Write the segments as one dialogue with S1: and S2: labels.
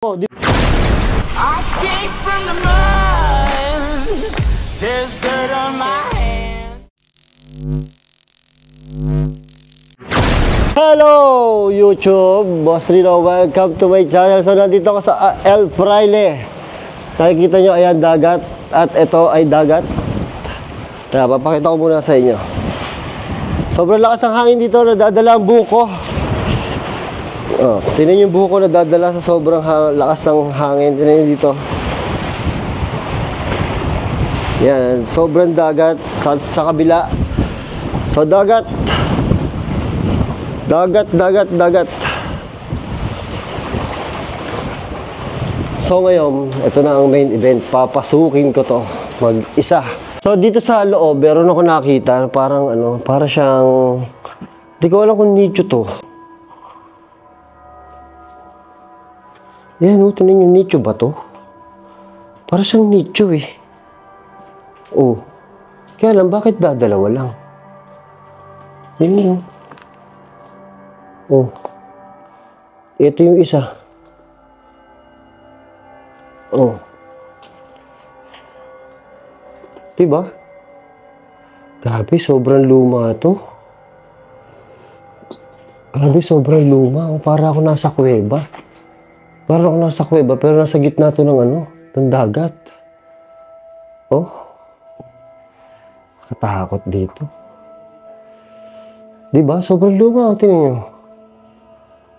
S1: Oh,
S2: I came from the mud. There's dirt on my hands.
S1: hello YouTube, Boss Rino, welcome to my channel. So nandito ako sa El Fraile. Nakikita nyo, ayan dagat. At ito ay dagat. Kaya papakita ko muna sa inyo. Sobrang lakas ng hangin dito, nadadala ang buko. Oh, tingnan yung buko na dadala sa sobrang lakas ng hangin. Tingnan dito. Yan, sobrang dagat sa kabila. So dagat. Dagat. So ngayon, ito na ang main event. Papasukin ko to mag-isa. So dito sa loob, meron ako nakita parang para siyang, di ko alam kung nicho to. Yan, tingnan yung nicho ba to? Para siyang nicho eh. Oh. Kaya lang, bakit dalawa lang? Yan yun. Oh. Ito yung isa. Oh. Diba? Grabe, sobrang luma to. Grabe, sobrang luma. Para ako nasa kuweba. Parang ako nasa kuweba, pero nasa gitna to ng ng dagat. Oh. Katakot dito. Diba? Sobrang luma. Tingnan nyo.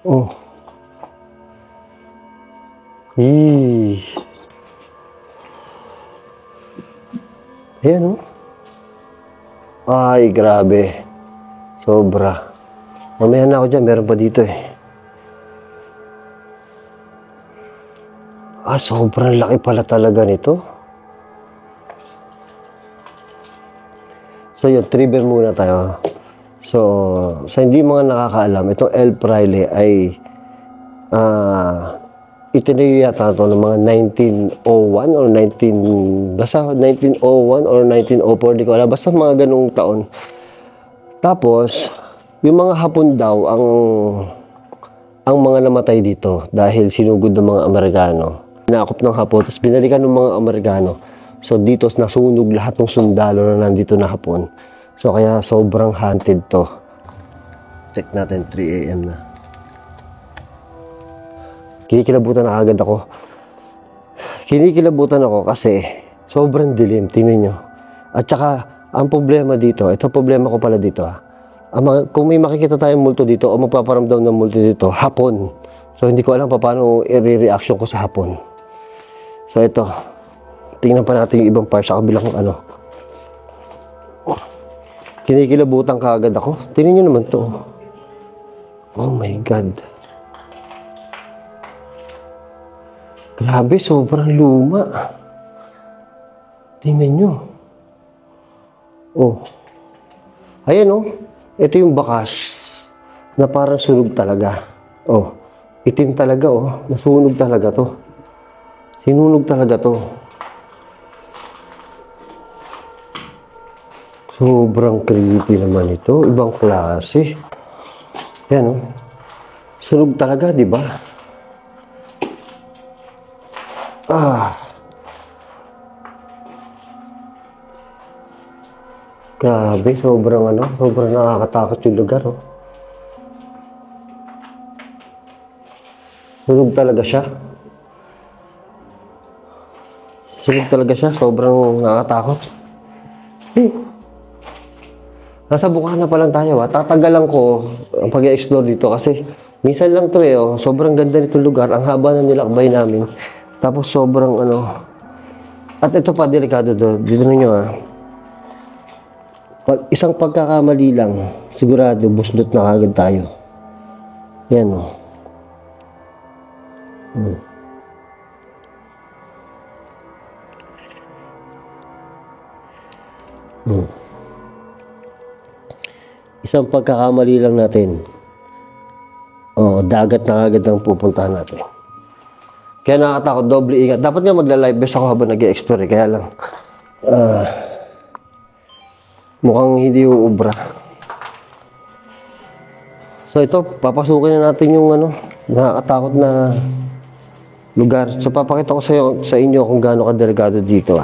S1: Oh. Eee. Ayan, oh. Ay, grabe. Sobra. Mamaya na ako dyan. Meron pa dito eh. Sobrang laki pala talaga nito. So yun, trivia muna tayo. So, sa hindi mga nakakaalam, itong El Fraile ay itinayo yata ito ng mga 1901 or 1901 or 1904, di ko alam. Basta mga ganung taon. Tapos, yung mga Hapon daw ang mga namatay dito dahil sinugod ng mga Amerikano. Nakop ng Hapon, tapos binalikan ng mga Amerikano. So dito nasunog lahat ng sundalo na nandito na Hapon. So kaya sobrang haunted to. Check natin, 3 AM na. Kinikilabutan na agad ako. Kinikilabutan ako kasi sobrang dilim, tingnan nyo. At saka ang problema dito, ito problema ko pala dito kung may makikita tayong multo dito o magpaparamdam ng multo dito, Hapon. So hindi ko alam paano i-reaction ko sa Hapon. So ito, tingnan pa natin yung ibang part sa kabilang Kinikilabutan ka agad ako. Tingnan nyo naman to. Oh my God. Grabe, sobrang luma. Tingnan nyo. Oh. Ayan oh. Ito yung bakas na parang sunog talaga. Oh. Itim talaga oh. Nasunog talaga to. Sinunog talaga to. Sobrang creepy naman ito. Ibang klase. Yan, oh. Sunog talaga, di ba? Grabe, sobrang sobrang nakakatakot yung lugar, oh. Sunog talaga siya. Sunog talaga siya, sobrang nakakatakot. Nasa Bukana pa lang tayo, tatagalan ko ang pag-i-explore dito kasi minsan lang to oh. Sobrang ganda nitong lugar, ang haba na nilakbay namin. Tapos sobrang at ito pa, delikado dito ninyo isang pagkakamali lang, sigurado busdot na kagad tayo. Yan oh. Isang pagkakamali lang natin. Dagat na agad ang pupuntahan natin. Kaya nakakatakot, doble ingat. Dapat nga magla-live best ako habang nag-i-explore. Kaya lang, mukhang hindi uubra. So ito, papasukin na natin yung nakakatakot na lugar. So, papakita ko sa inyo kung gaano kadelikado dito.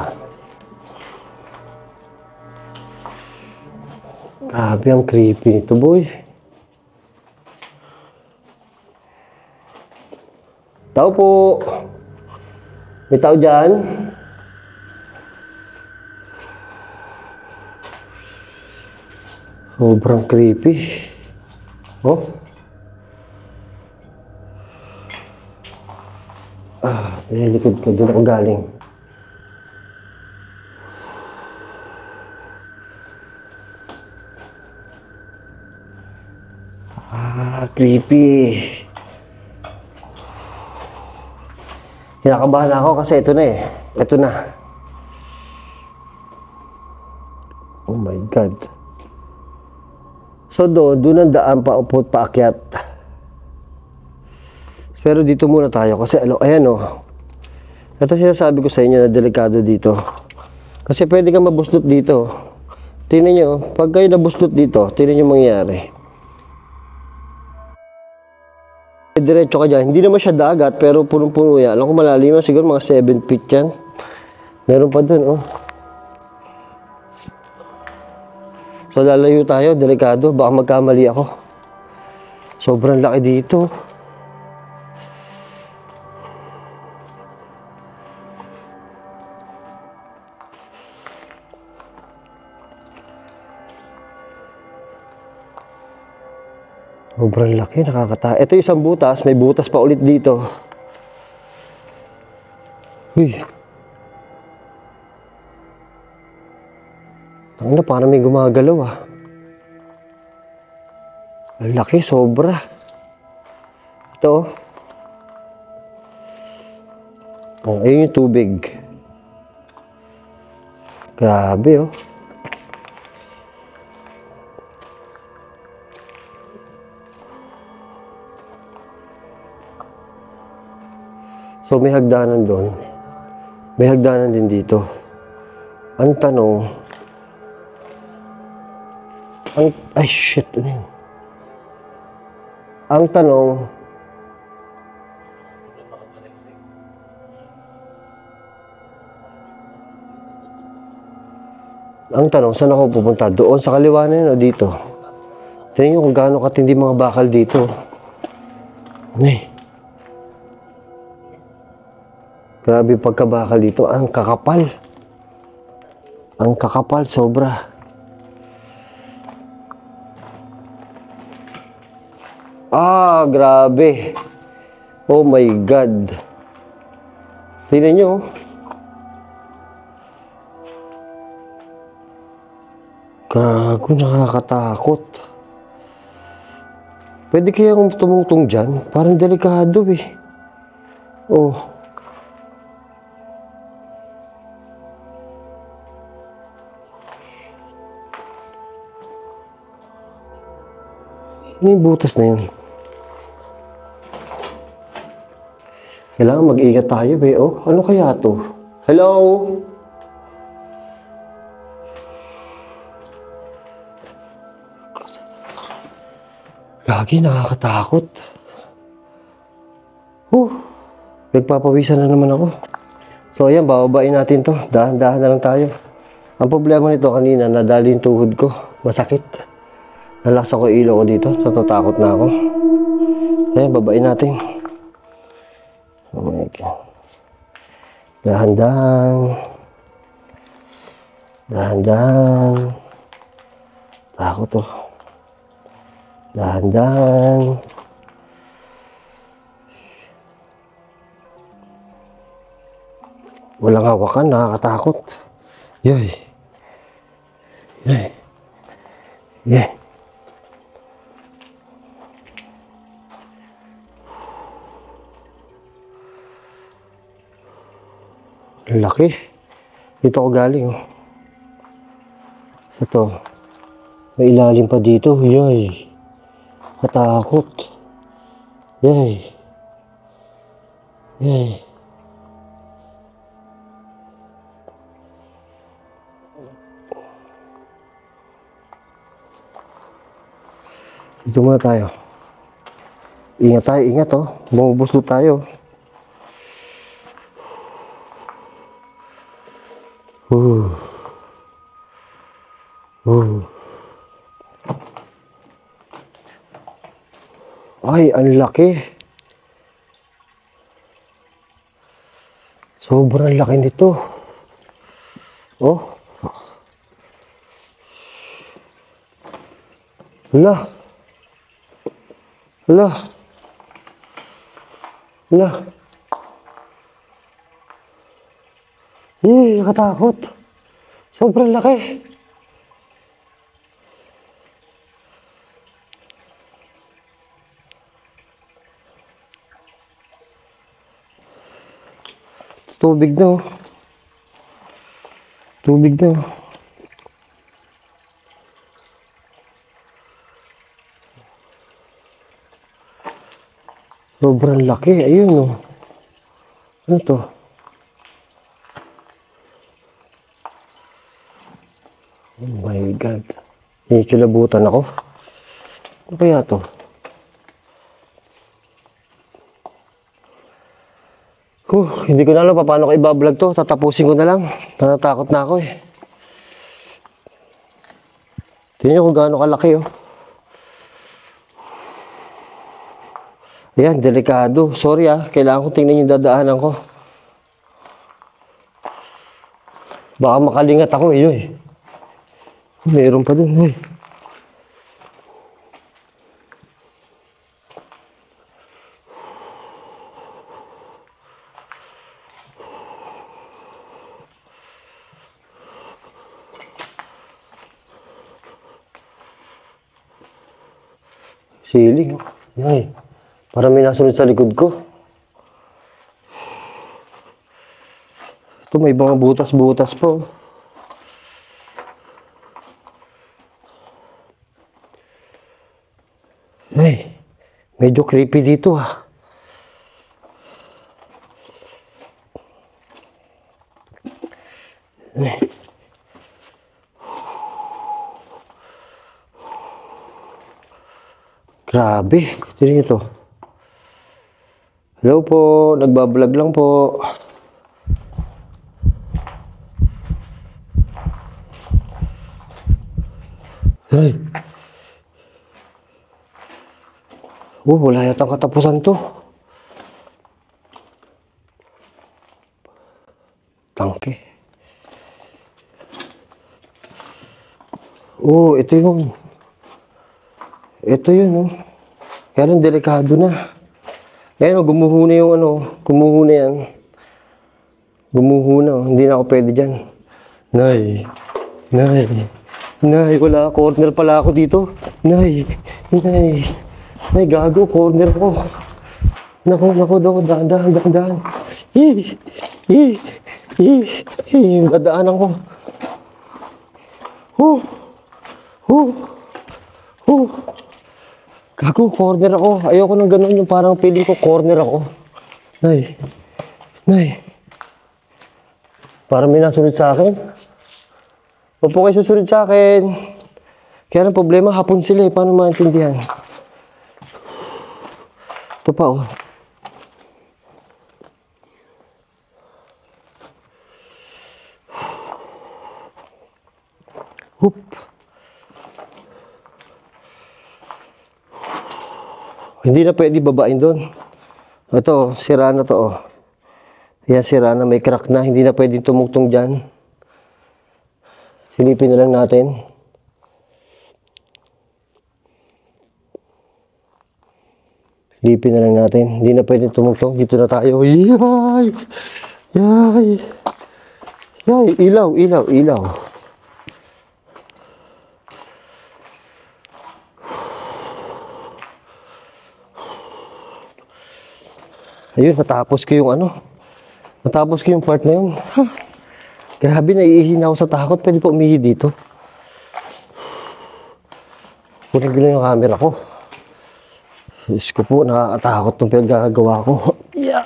S1: Grabe, ang creepy nito, boy. Tao po. May tao dyan? Sobrang creepy. Oh. Nilikod ko. Doon ako galing. Creepy. Kinakabahan ako kasi ito na eh. Ito na. Oh my God. So doon ang daan paupot paakyat. Pero dito muna tayo kasi ayan oh. Ito sinasabi ko sa inyo na delikado dito. Kasi pwede kang mabuslot dito. Tingnan nyo, pag kayo nabuslot dito, tingnan nyo mangyayari. Diretso ka dyan. Hindi naman siya dagat, pero punong-puno yan. Alam ko malalim, siguro mga 7 feet yan. Meron pa dun, oh. So, lalayo tayo, delikado. Baka magkamali ako. Sobrang laki dito. Sobrang laki, nakakata. Ito yung isang butas, may butas pa ulit dito. Uy. Tangina, parang may gumagalaw ah. Ang laki, sobra. Ito. Oh, ayun yung tubig. Grabe oh. So, may hagdanan doon. May hagdanan din dito. Ang tanong, ay, shit, ano yun? Ang tanong, saan ako pupunta? Doon sa kaliwa na yun o dito? Tingnan nyo kung gaano katindi mga bakal dito. Ano eh? Grabe pagkabakal dito. Ang kakapal. Ang kakapal, sobra. Grabe. Oh my God. Tingnan nyo. Gago, nakakatakot. Pwede kayang tumungtong dyan? Parang delikado eh. Oh. Ano yung butas na yun? Kailangan mag-ingat tayo, be. Oh, ano kaya to? Hello? Gagi, nakakatakot. Nagpapawisan na naman ako. So, ayan, bababain natin to. Dahan-dahan na lang tayo. Ang problema nito kanina, nadali yung tuhod ko. Masakit. Nalaksa ko ilo ko dito. Natatakot na ako. Ayan, babain natin. Oh my God. Dahan-dahan. Dahan-dahan. Takot to. Dahan-dahan. Walang hawakan, nakakatakot. Yay. Yay. Yay. Laki. Dito ako galing, oh. Ito. May ilalim pa dito. Yay. Katakot. Yay. Yay. Dito muna tayo. Ingat tayo, ingat oh. Bumubuslo tayo. Uh. Ay, ang laki. Sobrang laki nito. Oh. Hala. Hala. Hala. Nakatakot. Sobrang laki. Tubig na, oh. Tubig na. Sobrang laki. Ayun, oh. Ano to? Oh my God. Kilabutan ako. Ano kaya to? Hindi ko na alam paano ko i-vlog to. Tatapusin ko na lang. Natatakot na ako eh. Tingnan nyo kung gaano kalaki, oh. Ayan, delikado. Sorry kailangan ko tingnan yung dadaanan ko. Baka makalingat ako eh. Mayroon pa dun, eh. Siling. Ay, parang may nasunod sa likod ko. Ito may mga butas-butas po. Ay, medyo creepy dito Ay. Grabe, tingnan ito. Hello po, nagbablog lang po. Ay. Wala yatang katapusan to. Tangke. Ito yun. Ito yun, oh. Kaya rin delikado na. Ayan, gumuho na yung gumuho na yan. Gumuho na, oh. Hindi na ako pwede dyan. Nay, wala, corner pala ako dito. Nay, gago, corner ko. Naku, dahan. Dadaanan ko. Gago, corner ako. Ayoko nang ganun yung parang feeling ko corner ako. Nay. Parang may nasunod sa akin. Huwag po kayo susunod sa akin. Kaya ang problema, hapon sila eh. Paano maintindihan? Ito pa, oh. Hoop. Hindi na pwede babain doon. Ito, sira na to, oh. Yan, sira na. May crack na. Hindi na pwede tumugtong dyan. Silipin na lang natin. Silipin na lang natin. Hindi na pwede tumugtong. Dito na tayo. Yay! Ilaw. Ayun, natapos ko yung part na yun. Grabe, naiihi na ako sa takot. Pwede pa umihi dito. Kunin ko na yung camera ko. Diyos ko po, nakakatakot itong pinagagawa ko. Yeah.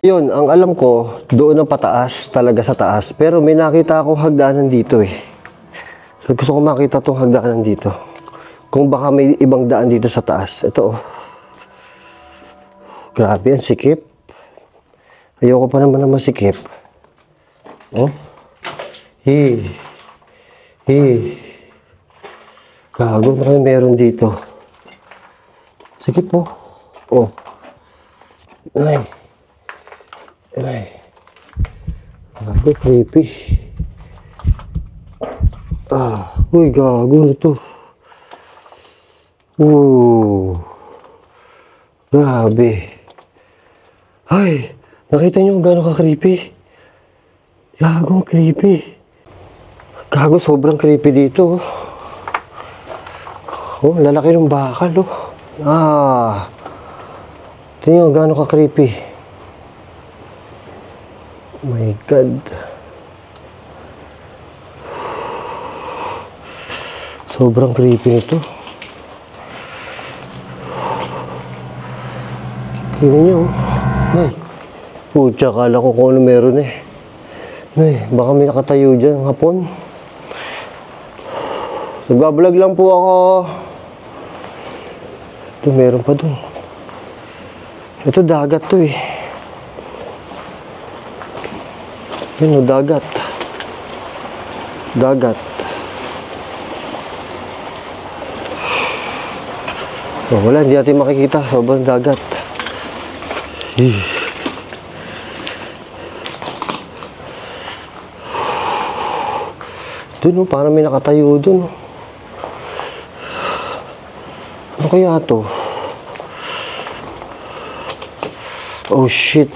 S1: Yun, ang alam ko, doon ang pataas, talaga sa taas. Pero may nakita akong hagdanan dito eh. So, gusto ko makita itong hagdanan dito. Kung baka may ibang daan dito sa taas. Ito, oh. Grabe, ang sikip. Ayoko pa naman na masikip. Oh. Hey. Gago na kayo meron dito. Sikip po. Oh. Ay. Gago, creepy. Uy, gago na to. Grabe. Ay, nakita nyo gano'n ka-creepy? Gago, creepy. Gago, sobrang creepy dito. Oh, lalaki ng bakal, oh. Tingnan nyo gano'n ka-creepy. Oh my God. Sobrang creepy nito. Tingnan nyo. Nay. Pucha, kala ko kung ano meron eh. Nay, baka may nakatayo dyan ng hapon. Nagbablog lang po ako. Ito, meron pa dun. Ito, dagat to eh. Yan o, dagat. Oh, wala, hindi natin makikita. Sobrang dagat. Doon, parang may nakatayo doon. Ano kaya to? Oh, shit.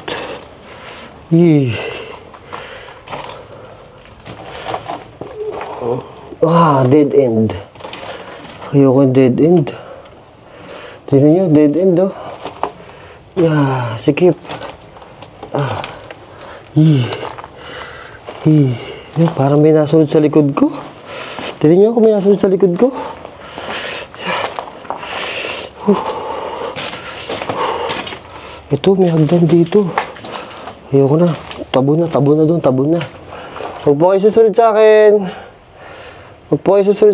S1: Dead end. Ayoko dead end. Tignan nyo, dead end, oh. Sikip. Parang may nasunod sa likod ko. Tignan nyo kung may nasunod sa likod ko. Ito, may hagdan dito. Ayoko na. Tabon na doon. Huwag po kayo susunod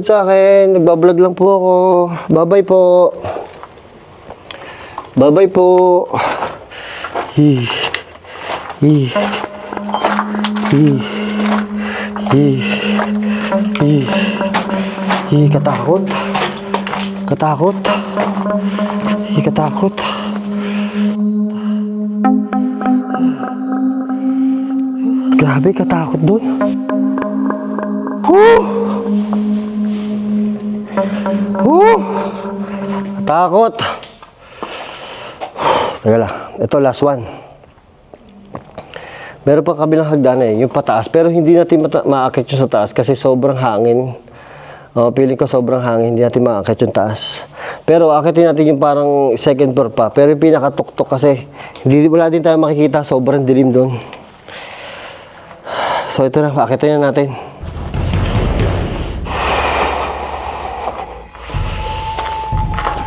S1: sa akin. Nagbablog lang po ako. Bye-bye po. Katakot. Grabe, katakot doon. Katakot. Teka lang. Ito, last one. Meron pa kabilang hagdan eh, yung pataas. Pero hindi natin maakit yung sa taas kasi sobrang hangin. Feeling ko sobrang hangin, hindi natin maakit yung taas. Pero akitin natin yung parang second floor pa. Pero yung pinakatuktok kasi, wala din tayo makikita. Sobrang dilim doon. So ito na, akitin na natin.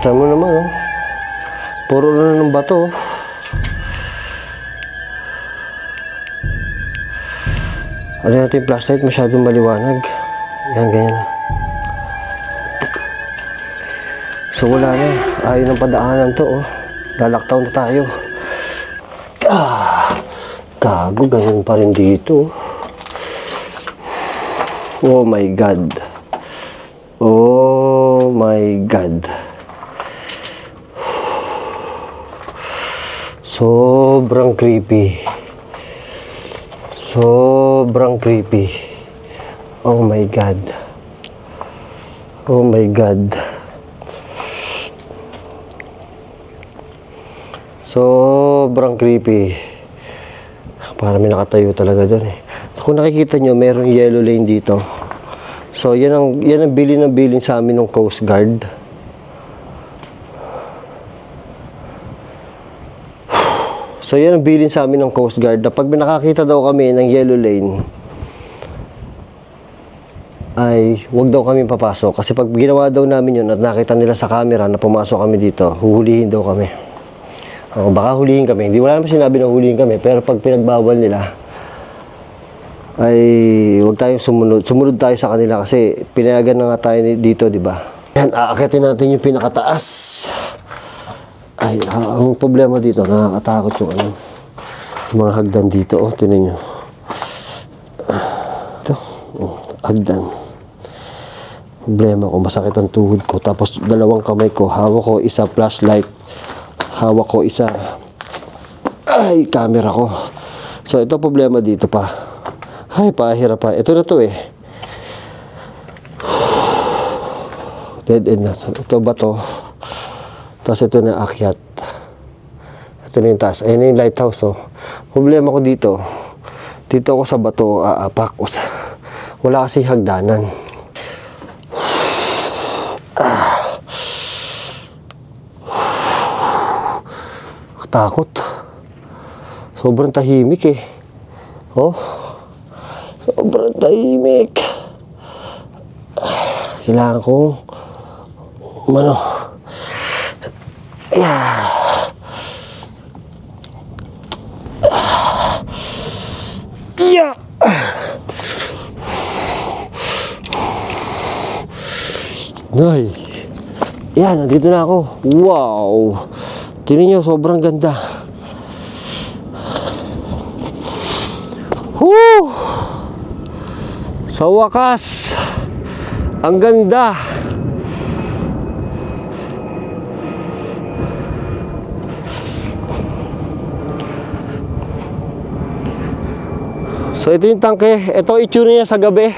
S1: Tignan mo naman, oh. Puro na ng bato, oh. Ano natin yung flashlight, masyadong maliwanag. Yan, ganyan. So wala na, ayaw ng padaanan to, oh. Lalaktaw na tayo. Gago, ganyan pa rin dito. Oh my God. Sobrang creepy. Oh my God. Sobrang creepy. Parang may nakatayo talaga doon eh. Kung nakikita nyo, mayroong yellow lane dito. So, yan ang bilin sa amin ng Coast Guard. So, yan ang bilin sa amin ng Coast Guard. Pag nakakita daw kami ng yellow lane, ay wag daw kami papasok. Kasi pag ginawa daw namin yun at nakita nila sa camera na pumasok kami dito, huhulihin daw kami. Baka hulihin kami. Hindi, wala naman sinabi na hulihin kami. Pero pag pinagbawal nila, ay wag tayong sumunod tayo sa kanila kasi pinayagan na nga tayo dito, di ba? Yan, aakitin natin yung pinakataas. Ay, ang problema dito, nakakatakot yung ano. Mga hagdan dito, oh, tinan nyo. Ito, hagdan. Problema ko, masakit ang tuhod ko. Tapos dalawang kamay ko, hawak ko isa flashlight. Hawak ko isa, ay, camera ko. So, ito problema dito pa. Ay, pahirap pa. Ito na to eh. Dead end na. Ito ba to? Tapos ito na akyat. Ito na yung taas. Ayun na yung lighthouse, oh. Problema ko dito. Dito ako sa bato, aapak. Wala kasi hagdanan. Takot. Sobrang tahimik eh. Oh. Sobrang tahimik. Kailangan kong ano. Yeah. Yeah. Nay. Yan, nandito na ako. Wow. Tingnan nyo, sobrang ganda. Woo! Sa wakas, ang ganda. So ito yung tangke. Ito itsura niya sa gabi.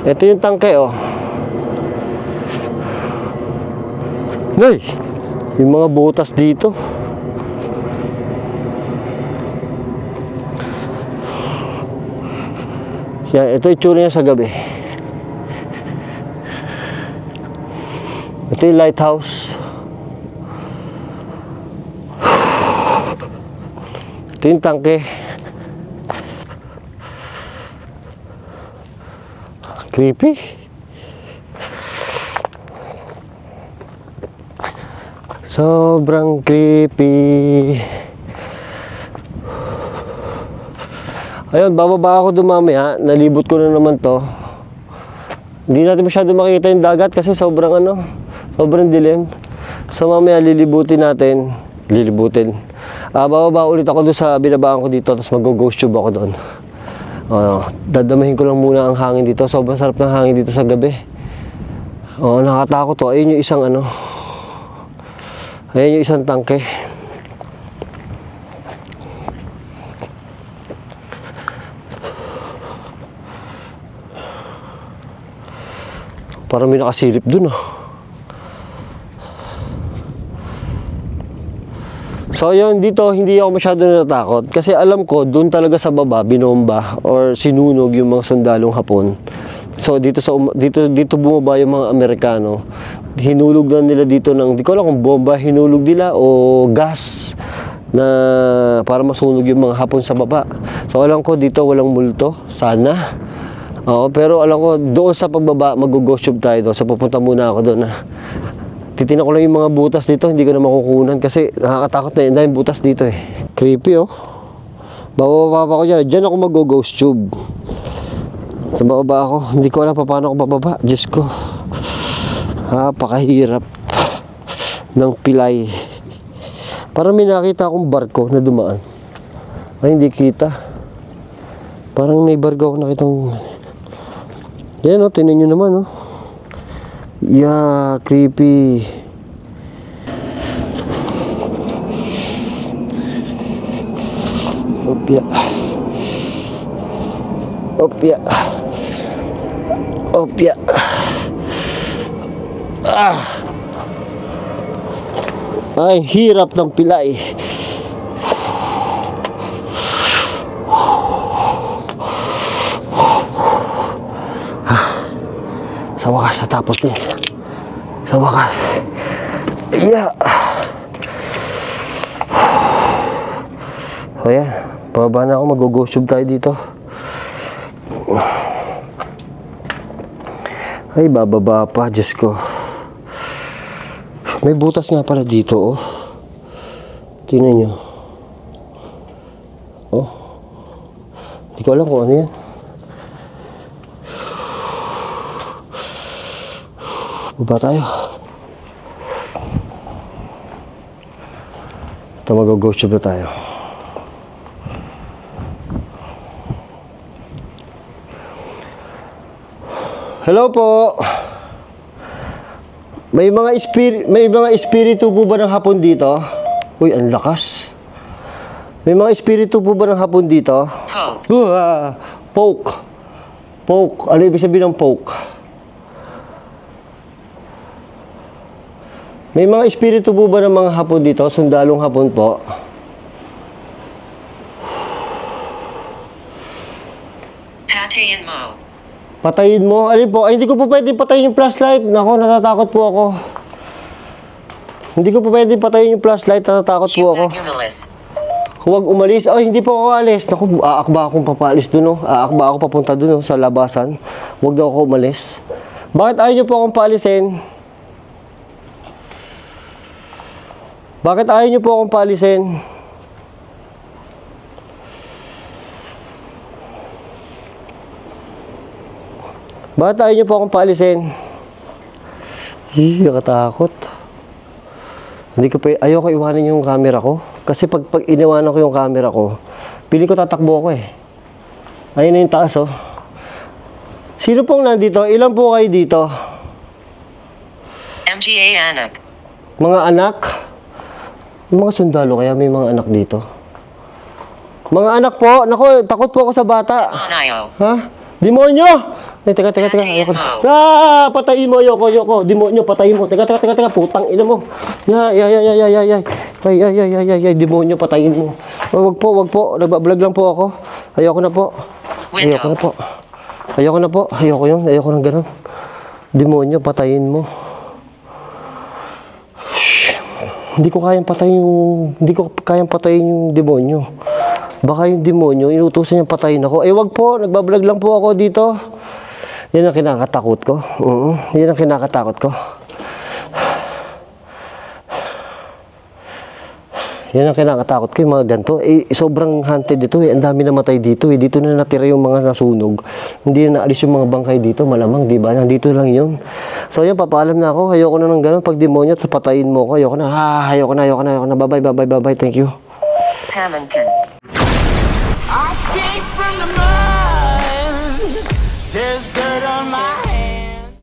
S1: Ito yung tangke, oh. Nay, yung mga butas dito. Yan, ito itsura niya sa gabi. Ito yung lighthouse. Ito yung tangke. Creepy. Sobrang creepy. Ayun, bababa ako doon mamaya. Nalibot ko na naman to. Hindi natin masyado makikita yung dagat kasi sobrang sobrang dilim. So mamaya lilibutin natin. Bababa ulit ako doon sa binabaan ko dito. Tapos mag-ghost tube ako doon. Dadamahin ko lang muna ang hangin dito. Sobrang sarap ng hangin dito sa gabi. Nakatakot to. Ayun yung isang Ayan yung isang tangke. Parang may nakasilip dun, ah. So yun, dito hindi ako masyado natatakot kasi alam ko doon talaga sa baba binomba or sinunog yung mga sundalong Hapon. So dito bumaba yung mga Amerikano. Hinulog na nila dito ng, di ko alam kung bomba hinulog nila o gas na para masunog yung mga Hapon sa baba. So alam ko dito walang multo, sana. Pero alam ko doon sa pagbaba mag-ghost tube tayo doon. So pupunta muna ako doon. Titingnan ko lang yung mga butas dito, hindi ko na makukunan kasi nakakatakot na yun dahil butas dito eh. Creepy, oh. Bababa ko dyan. Dyan ako mag-ghost tube. Sa bababa ako, hindi ko alam paano ako bababa. Diyos ko. Pakahirap ng pilay. Parang may nakita akong barko na dumaan. Ay, hindi kita. Parang may barko ako nakitang. Yan, oh, tingnan nyo naman, oh. Yeah, creepy. Opya. Ay, hirap ng pilay. Sa wakas, natapos din. Sa wakas. Yeah. O yan. Pababa na ako. Mag-ghost tube tayo dito. Ay, bababa pa. Diyos ko. May butas nga pala dito, oh. Tingnan nyo. Oh. Hindi ko alam kung ano yan. Baba tayo. Ito, mag-ghost tube na tayo. Hello po. May mga espiritu po ba ng hapon dito? Uy, ang lakas. May mga espiritu po ba ng hapon dito? Poke. Poke. Ano ibig sabihin ng poke? May mga espiritu po ba ng mga hapon dito? Sundalong hapon po.
S3: Patayin mo.
S1: Patayin mo? Alin po? Ay, hindi ko po pwede patayin yung flashlight. Nako, natatakot po ako. Hindi ko po pwede patayin yung flashlight. Natatakot po ako. Huwag umalis. Ay, hindi po ako alis. Naku, aakba akong papalis dun, oh. Aakba ako papunta dun, oh, sa labasan. Huwag daw ako umalis. Bakit ayaw niyo po akong paalisin? Bakit ayaw niyo po akong paalisin? Bakit ayaw niyo po akong paalisin? Nakatakot. Hindi ko pa, ayoko iwanan yung camera ko. Kasi pag iniwanan ko yung camera ko, pili ko tatakbo ako eh. Ayun na yung taas, oh. Sino pong nandito? Ilan po kayo dito?
S3: MGA anak.
S1: Mga anak? Yung mga sundalo kaya may mga anak dito. Mga anak po? Naku, takot po ako sa bata.
S3: Manayo.
S1: Ha? Demonyo! Ay, teka. Ayoko na. Patayin mo, ayoko. Demonyo, patayin mo. Teka. Putang ina mo. Ay. Demonyo, patayin mo. Wag po. Nagbablog lang po ako. Ayoko na po. Ayoko yun. Ayoko ng ganun. Demonyo, patayin mo. Hindi ko kayang patayin yung demonyo. Baka yung demonyo, inutusan niyang patayin ako. Wag po, nagbablog lang po ako dito. Yan ang kinakatakot ko. Yan ang kinakatakot ko. Yan ang kinakatakot ko, yung mga ganito. Sobrang haunted dito eh. Ang dami namatay dito eh. Dito na natira yung mga nasunog. Hindi na naalis yung mga bangkay dito. Malamang, di ba? Nandito lang yun. So yan, papaalam na ako. Ayoko na ng ganun. Pag demonyo, patayin mo ako. Ayoko na. Ayoko na. Bye-bye. Thank you.
S3: Hamilton.
S2: I came from the mud. There's dirt on my hands.